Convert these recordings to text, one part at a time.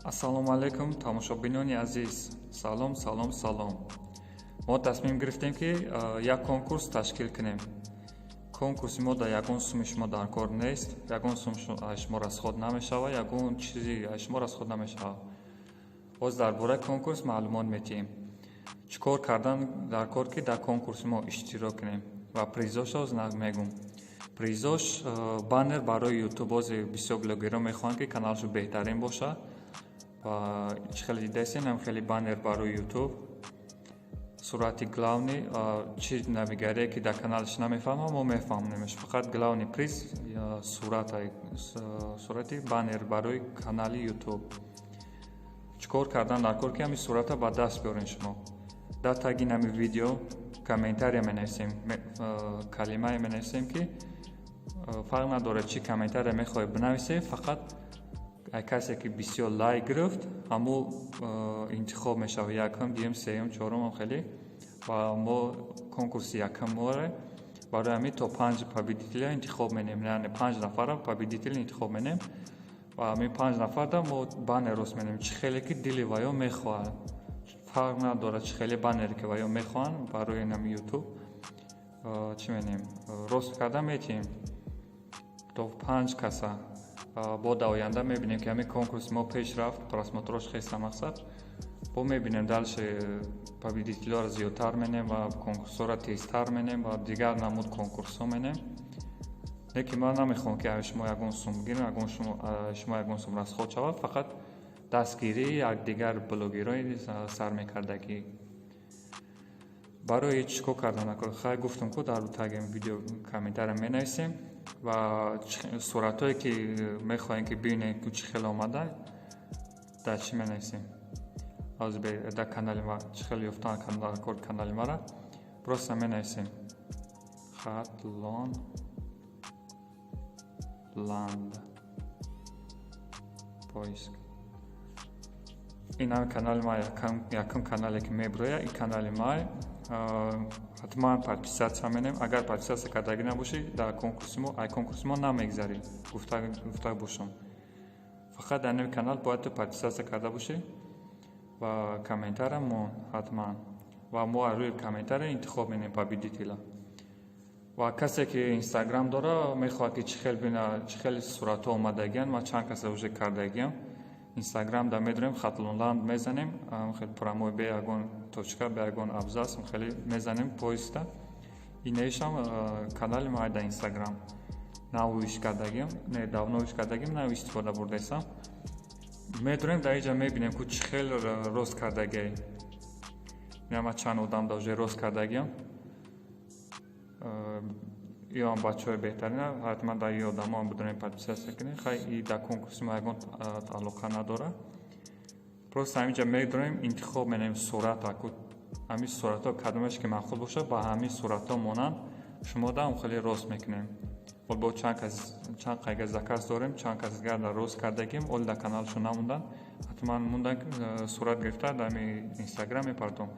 ассалому алайкум тамошобинони азиз. Салом. Мо тасмим гирифтем ки як конкурс ташкил кунем. Конкурси мо дар ягон суми шумо дар кор нест. Ягон сум шумо расход намешавад, ягон чизи шумо расход намешавад. боз дар бораи конкурс маълумот метиҳем. Чӣ кор кардан дар кор ки дар конкурси мо иштирок кунем ва призошо мегум. Призош баннер барои YouTube бозе бисёр блогерон мехоҳанд ки каналшо беҳтарин бошад. ва чӣ хеле дидасен ҳам хеле баннер барои YouTube. Сурати главни чӣ навигарие ки дар каналаш намефаҳмам, мо мефаҳмонемш. Фақат главни приз сурати баннер барои канали YouTube. Чӣ кор кардан дар кор ки ҳамин сурата ба даст биёрен шумо. Дар таги ҳамин видео комментария менависем, калимае менависем ки фарқ надорад чӣ комментария мехоҳед бинависед, фақат касе ки бисёр лайк гирифт ҳамон интихоб мешавад, якум, дуюм, сеюм, чорум хеле. ва мо конкурси якум море барои ҳамин то 5 победителя интихоб менем, яъне 5 нафара победителя интихоб менем ва ҳамин 5 нафарда мо баннер рост менем, чӣ хеле ки дили ваё мехоҳад. фарқ надорад чӣ хеле баннере ки ваё мехоҳанд барои ҳамин YouTube чӣ менем, рост карда метиҳем то 5 каса. бо дар оянда мебинем ки ҳамин конкурс мо пеш рафт, просмотрош хеса мақсад. бо мебинем дальше победителёро зиёдтар менем ва конкурсҳоро тезтар менем ва дигар намуд конкурсҳо менем. лекин ман намехоҳам ки шумо ягон сум гирем, шумо ягон сум расход шавад, фақат дастгирии якдигар блогерои сармекардагӣ. барои чӣ кор кардан хай гуфтам ки дар таги видео комментария менависем ва суратое ки мехоҳем ки бибинем ки чӣ хеле омада дар чӣ менависем. дар канали ма чӣ хеле ёфтан дар кор канали мара просто менависем хатлон ланд поиск. ин ҳам канали ма якум канале ки меброяд. ин канали ма ҳатман подписатсия менем. агар подписатсия кардагӣ набошӣ дар конкурси мо намегзарӣ. гуфта бошам, фақат дар ин канал бояд ту подписатсия карда бошӣ ва комментария мон ҳатман, ва мо рӯи комментария интихоб менем победителя. ва касе ки инстаграм дора мехоҳад ки чӣ хеле суратҳо омадагианд, ма чанд касе уже кардагиам. инстаграм да медорем хатлонланд мезанем, хеле промой бе ягон точка бе ягон абзац хеле мезанем поиста. инешам канали ма дар инстаграм навоиш кардагиам, не давно кардагиам, на истифода бурдасам. медорем дар инҷа мебинем ки чӣ хеле рост кардагиай. ма чанд одам да уже рост кардагиам. ям бачаҳои беҳтарина, ҳатман дар ин одамо будем подписатсия кунем. хай и дар конкурси мо ягон алоқа надорад. просто ҳаминҷа медорем интихоб менем сурата, ҳамин суратҳо кадомаш ки маъқул бошад ба ҳамин суратҳо монанд шумо да хеле рост мекунем. бо чанд қайга заказ дорем, чанд кас гарда рост кардагим, оли дар каналшон намондан, ҳатман мундан сурат гирифта дар инстаграм мепартом.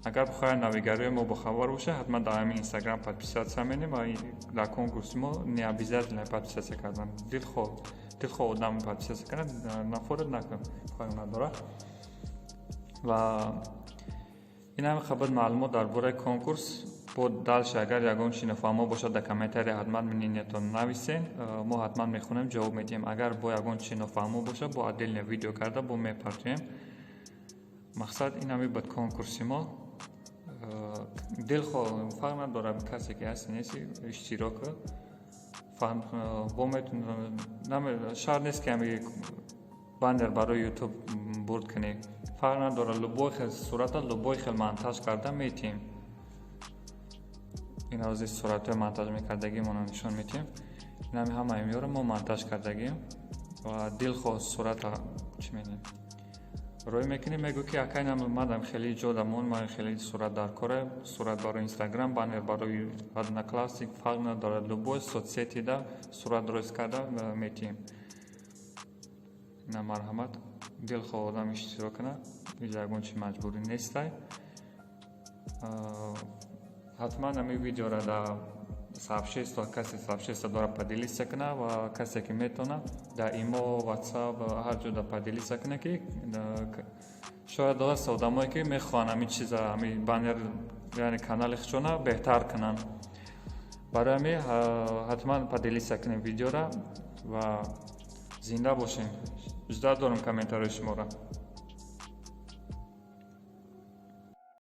агар бихоҳед навигарии мо бохабар бошед, ҳатман дар ҳамин инстаграм подписатсия менем ва дар конкурси мо не обязательно подписатсия кардан. дилхоҳ одам подписатсия кардан, нафорат накун, фарқ надорад. ва ин ҳам хабар маълумот дар бораи конкурс. бо дальше агар ягон чиз нафаҳмо бошад дар комментария ҳатман минетон нависен, мо ҳатман мехонем, ҷавоб медиҳем. агар бо ягон чиз нафаҳмо бошад, бо отдельно видео карда бо мепартоем. мақсад ин ҳами ба конкурси мо дилхоҳ фарқ надорад касе ки ҳасти нест иштирок шарт нест ки ҳами баннер барои YouTube бурд кунӣ. фарқ надорад любой хел сурата любой хел монтаж карда метиҳем. ин аз суратҳои монтаж мекардагимона нишон метиҳем. ин ҳами ҳамаи меёра мо монтаж кардагим ва дилхоҳ сурата чӣ менем рой мекунем. мегӯ ки акай намадам хеле ҷодамон, ма хеле сурат дар коре, сурат барои инстаграм, баннер барои одноклассник, фарқ надорад любой соцсети да сурат рост карда метиҳем. ина марҳамат, дилхоҳ одам иштирок кунад, ягон чи маҷбурӣ нестай. ҳатман ҳамин видеоро дар сообщество, касе сообщество дора поделись сакна ва касе ки метона да имо WhatsApp ҳар ҷода поделись сакна ки шояд даст одамое ки мехоҳанд ҳамин чиза ҳамин баннер яъне канали хушона беҳтар кунанд. барои ҳамин ҳатман поделись сакнем видеора ва зинда бошем. Ждат дорам комментарияи шуморо.